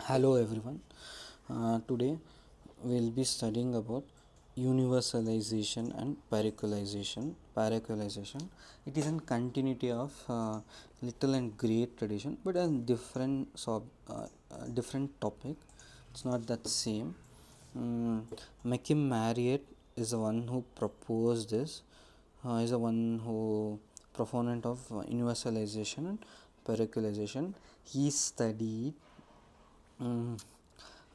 Hello everyone. Today we'll be studying about universalization and parochialisation. Parochialisation. It is in continuity of little and great tradition, but a different topic. It's not that same. Mackim Marriott is the one who proposed this. Is the one who proponent of universalization and parochialisation. He studied mm,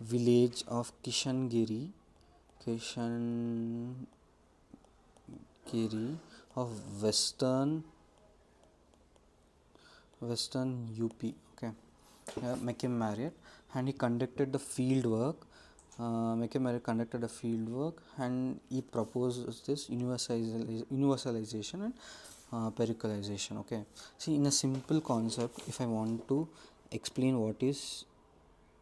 village of Kishangiri of western UP. Okay, Mackim Marriott, and he conducted the field work. Mackim Marriott conducted a field work, and he proposed this universalization and parochialisation. Okay, see, in a simple concept, if I want to explain what is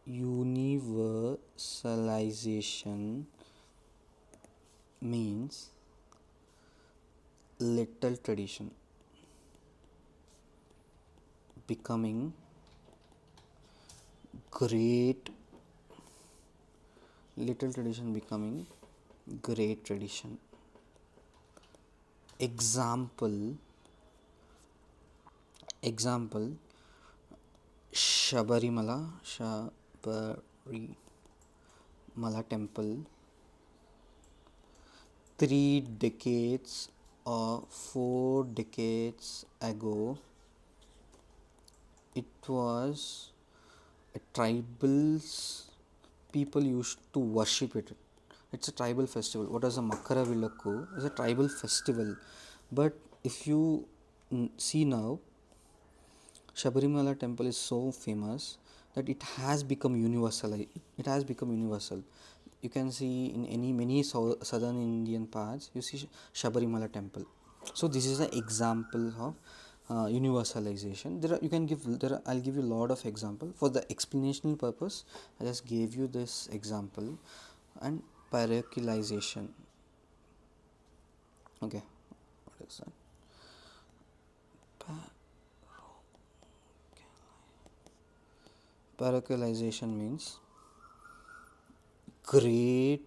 universalization, means little tradition becoming great tradition. Example, Shabarimala temple 3 decades or 4 decades ago. It was a people used to worship it. It's a tribal festival. What is a Makara Vilakku? It's a tribal festival. But if you see now, Shabarimala temple is so famous that it has become universal. It has become universal. You can see in many southern Indian parts, you see Shabarimala temple. So this is an example of universalization. I'll give you a lot of example for the explanational purpose. I just gave you this example. And parochialization. Okay, what is that? Parochialization means great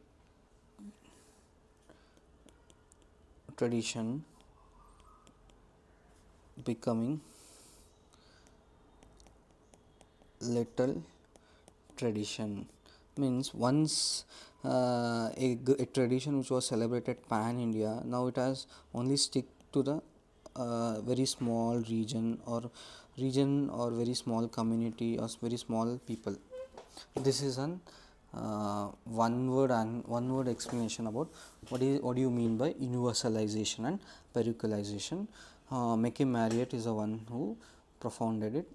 tradition becoming little tradition. Means once a tradition which was celebrated pan India, now it has only stick to the very small region or very small community or very small people. This is an one word explanation about what do you mean by universalization and parochialization. Mackim Marriott is the one who propounded it.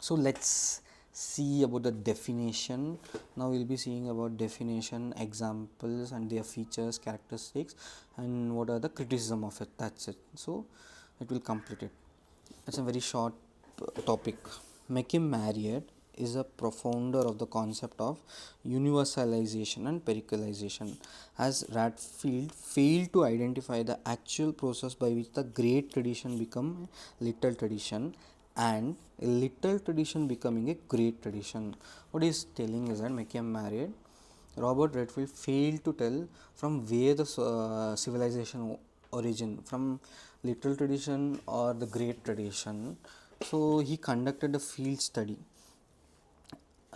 So let's see about the definition. Now we'll be seeing about definition, examples, and their features, characteristics, and what are the criticism of it. That's it. So it will complete it. It's a very short topic. Mackim Marriott is a profounder of the concept of universalization and parochialization, as Radfield failed to identify the actual process by which the great tradition become a little tradition and a little tradition becoming a great tradition. What he's telling is that Mackim Marriott, Robert Redfield failed to tell from where the civilization origin, from little tradition or the great tradition. So he conducted a field study.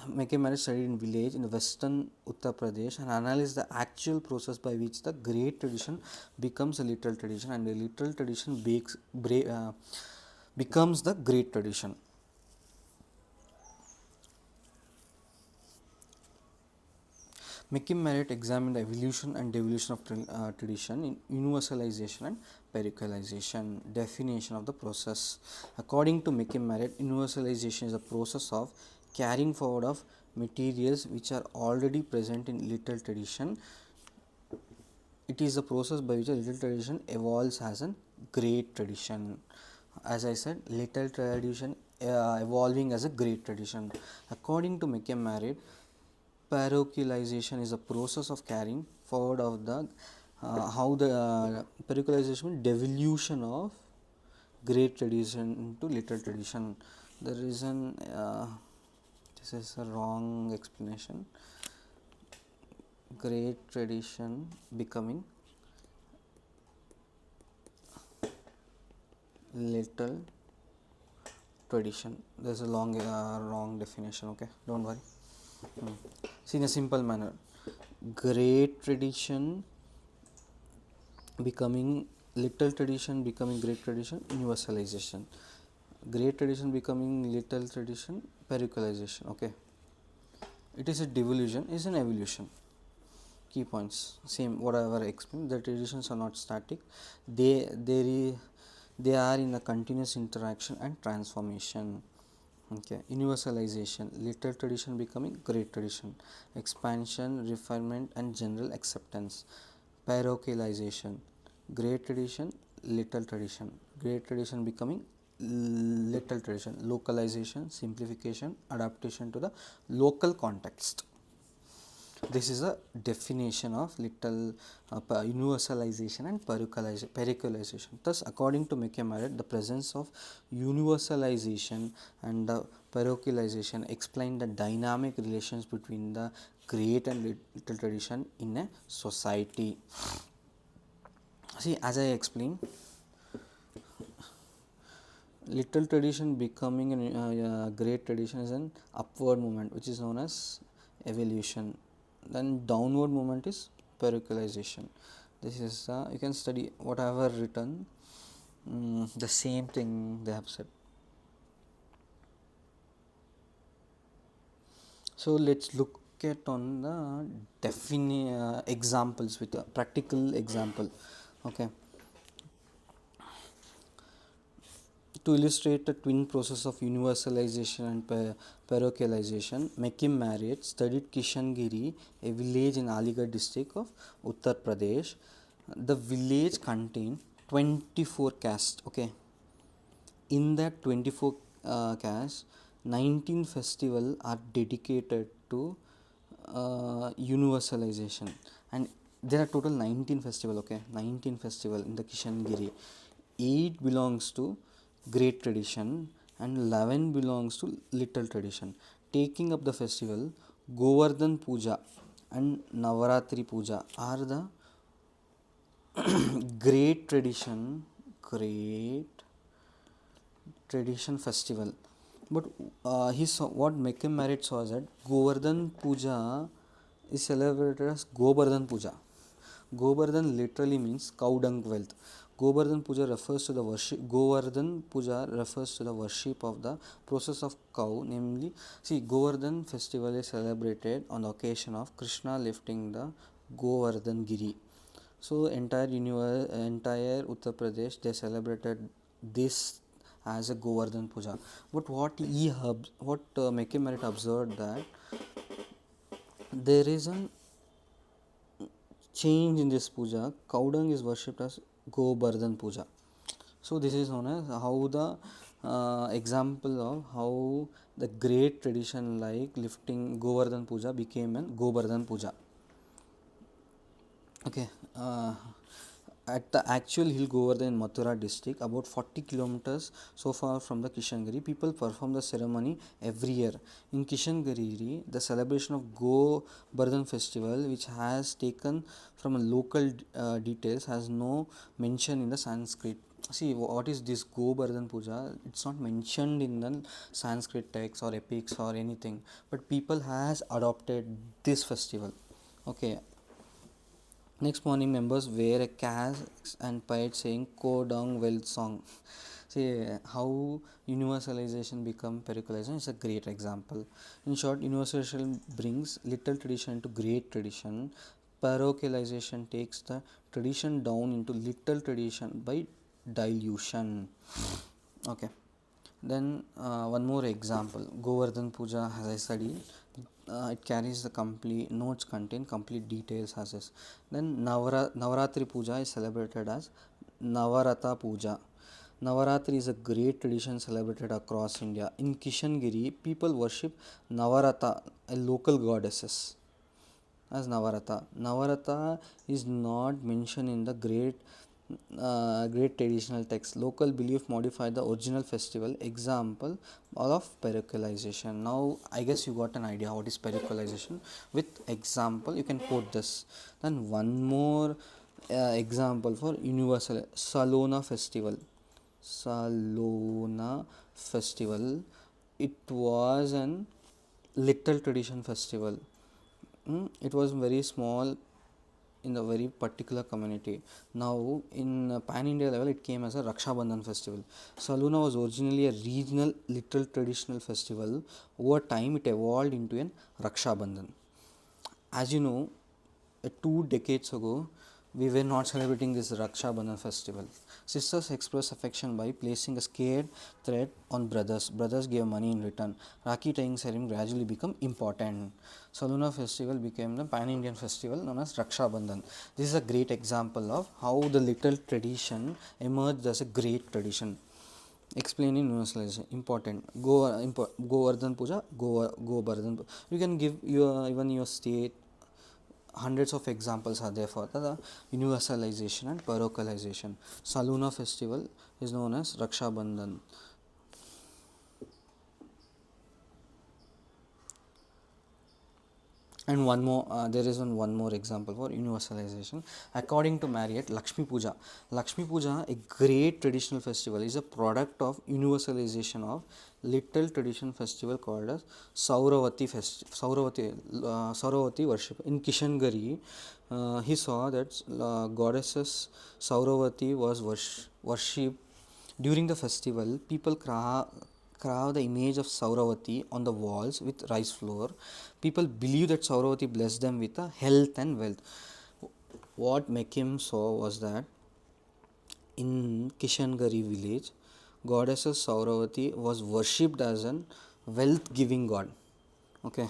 Mackim Marriott studied in village in western Uttar Pradesh and analyzed the actual process by which the great tradition becomes a little tradition and the little tradition becomes the great tradition. Mackim Marriott examined the evolution and devolution of tradition in universalization and parochialization. Definition of the process. According to Mackim Marriott, universalization is a process of carrying forward of materials which are already present in little tradition. It is a process by which a little tradition evolves as a great tradition. As I said, little tradition evolving as a great tradition. According to Mackim Marriott, parochialization is a process of carrying forward of the how the parochialization devolution of great tradition into little tradition. There is an This is a wrong explanation. Great tradition becoming little tradition. There's a long wrong definition. Okay, don't worry. See, in a simple manner, great tradition becoming little tradition becoming great tradition, universalization. Great tradition becoming little tradition, parochialisation. Okay, it is a devolution, is an evolution. Key points same whatever I explained. The traditions are not static, they they are in a continuous interaction and transformation. Okay, universalization, little tradition becoming great tradition, expansion, refinement and general acceptance. Parochialization, great tradition, little tradition, great tradition becoming little tradition, localization, simplification, adaptation to the local context. This is a definition of little universalization and parochialization. Thus, according to McKemarret, the presence of universalization and parochialization explain the dynamic relations between the great and little tradition in a society. See, as I explained, little tradition becoming a great tradition is an upward movement, which is known as evolution. Then downward movement is parochialization. This is you can study whatever written, the same thing they have said. So let's look at on the examples with a practical example. Okay, to illustrate the twin process of universalization and parochialization, Mekim Marriott studied Kishangiri, a village in Aligarh district of Uttar Pradesh. The village contained 24 castes. Okay, in that 24 castes, 19 festivals are dedicated to universalization, and there are total 19 festival. Okay, 19 festival in the Kishangiri. 8 belongs to great tradition and 11 belongs to little tradition. Taking up the festival, Govardhan Puja and Navaratri Puja are the great tradition festival. But he saw what Meckham Merritt saw that Govardhan Puja is celebrated as Govardhan Puja. Govardhan literally means cow dung wealth. Govardhan Puja refers to the worship. Govardhan Puja refers to the worship of the process of cow. Namely, see, Govardhan festival is celebrated on the occasion of Krishna lifting the Govardhan Giri. So entire Uttar Pradesh they celebrated this as a Govardhan Puja. But what Meckham Merritt observed that there is a change in this puja. Cow dung is worshipped as Govardhan Puja. So this is known as how the example of how the great tradition like lifting Govardhan Puja became an Govardhan Puja. Okay, at the actual hill Govardhan in Mathura district, about 40 kilometers so far from the Kishangiri, people perform the ceremony every year. In Kishangiri, the celebration of Govardhan festival, which has taken from a local details, has no mention in the Sanskrit. See, what is this Govardhan Puja? It's not mentioned in the Sanskrit text or epics or anything, but people has adopted this festival. Okay, next morning, members wear a casque and parade saying "Go down well" song. See how universalization become parochialization is a great example. In short, universalization brings little tradition into great tradition. Parochialization takes the tradition down into little tradition by dilution. Okay. Then one more example, Govardhan Puja, as I studied, it carries the complete notes contain complete details as is. Then Navaratri Puja is celebrated as Navarata Puja. Navaratri is a great tradition celebrated across India. In Kishangiri, people worship Navarata, a local goddesses, as Navarata. Navarata is not mentioned in the great great traditional texts. Local belief modified the original festival. Example of parochialisation. Now, I guess you got an idea what is parochialisation. With example, you can quote this. Then one more example for universal Salona festival. Salona festival. It was an little tradition festival. It was very small in the very particular community. Now, in pan India level, it came as a Raksha Bandhan festival. Saluna was originally a regional, literal traditional festival. Over time, it evolved into an Raksha Bandhan. As you know, 2 decades ago, we were not celebrating this Raksha Bandhan festival. Sisters express affection by placing a scared thread on brothers. Brothers gave money in return. Rakhi tying ceremony gradually became important. Saluna festival became the pan-Indian festival known as Raksha Bandhan. This is a great example of how the little tradition emerged as a great tradition. Explaining universalisation important. Govardhan Puja, Govardhan. You can give your even your state. Hundreds of examples are there for the universalization and parochialisation. Saluna festival is known as Raksha Bandhan. And one more, there is one more example for universalization. According to Marriott, Lakshmi Puja. Lakshmi Puja, a great traditional festival, is a product of universalization of little tradition festival called as Sauravati worship. In Kishangari, he saw that goddesses Sauravati was worshipped during the festival. People carve the image of Sauravati on the walls with rice flour. People believe that Sauravati blessed them with a health and wealth. What Mekim saw was that in Kishangari village, goddesses Sauravati was worshipped as an wealth giving god. Okay.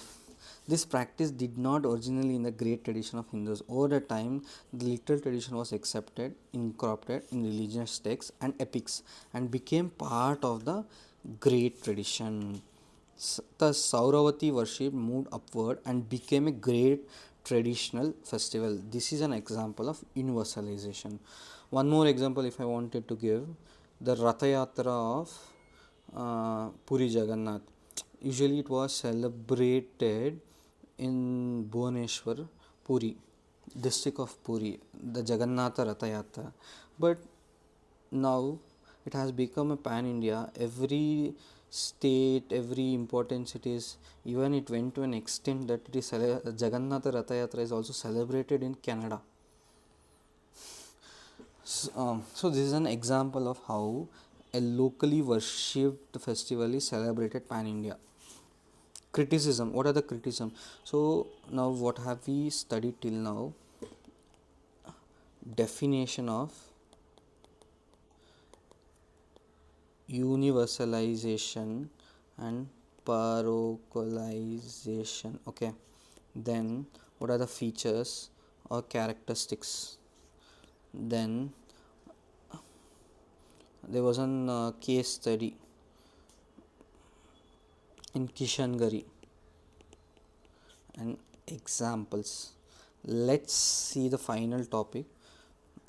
This practice did not originally in the great tradition of Hindus. Over the time, the literal tradition was accepted, incorporated in religious texts and epics, and became part of the great tradition. Thus, Sauravati worship moved upward and became a great traditional festival. This is an example of universalization. One more example, if I wanted to give, the Ratha Yatra of Puri Jagannath. Usually, it was celebrated in Bhubaneswar, Puri, district of Puri, the Jagannatha Ratha Yatra. But now it has become a pan India. Every state, every important cities, even it went to an extent that it is Jagannatha Ratha Yatra is also celebrated in Canada. So this is an example of how a locally worshipped festival is celebrated pan India. Criticism. What are the criticism? So now what have we studied till now? Definition of universalization and parochialization. Okay, then what are the features or characteristics? Then there was an case study in Kishangari and examples. Let's see the final topic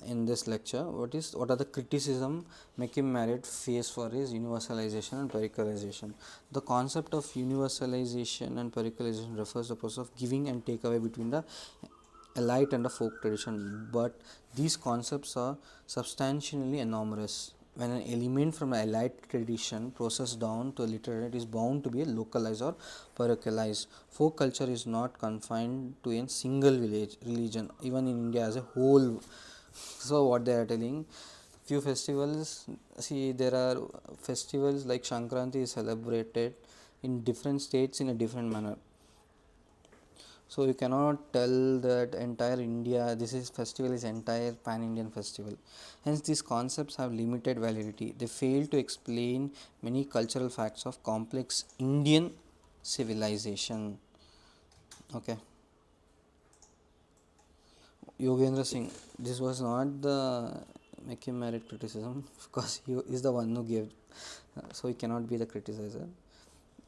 in this lecture. What are the criticism Mekim Marriott faced for his universalization and parochialization? The concept of universalization and parochialization refers to the process of giving and take away between the elite and the folk tradition, but these concepts are substantially anomalous. When an element from an elite tradition processed down to a literate is bound to be localized or parochialized. Folk culture is not confined to a single village religion, even in India as a whole. So what they are telling, few festivals, see there are festivals like Shankranti is celebrated in different states in a different manner. So you cannot tell that entire India, this is festival is entire pan Indian festival. Hence these concepts have limited validity. They fail to explain many cultural facts of complex Indian civilization. Okay. Yogendra Singh, this was not the Mekim Marriott criticism because he is the one who gave, so he cannot be the criticizer.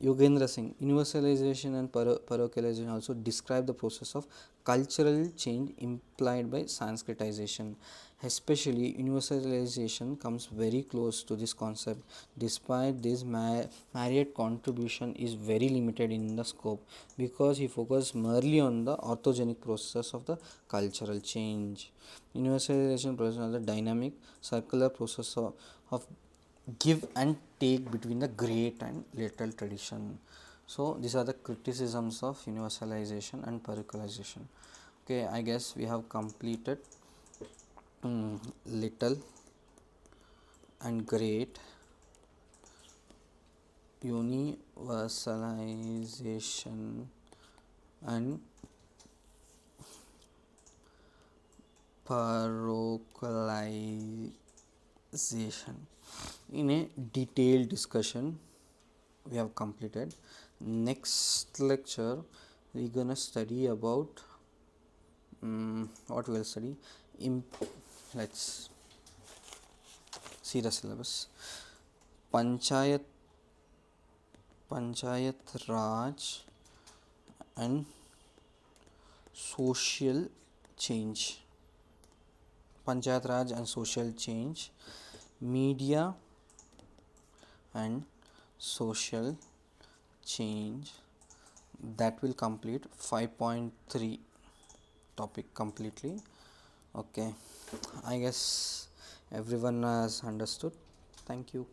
Yogendra Singh, universalization and parochialization also describe the process of cultural change implied by Sanskritization. Especially universalization comes very close to this concept. Despite this, Marriott contribution is very limited in the scope because he focused merely on the orthogenic process of the cultural change. Universalization process is a dynamic circular process of give and take between the great and little tradition. So these are the criticisms of universalization and parochialisation. Okay, I guess we have completed little and great, universalization and parochialisation in a detailed discussion. We have completed. Next lecture we're gonna study about what we'll study. Let's see the syllabus. Panchayat Raj and social change. Panchayat Raj and social change, media and social change. That will complete 5.3 topic completely. Okay, I guess everyone has understood. Thank you.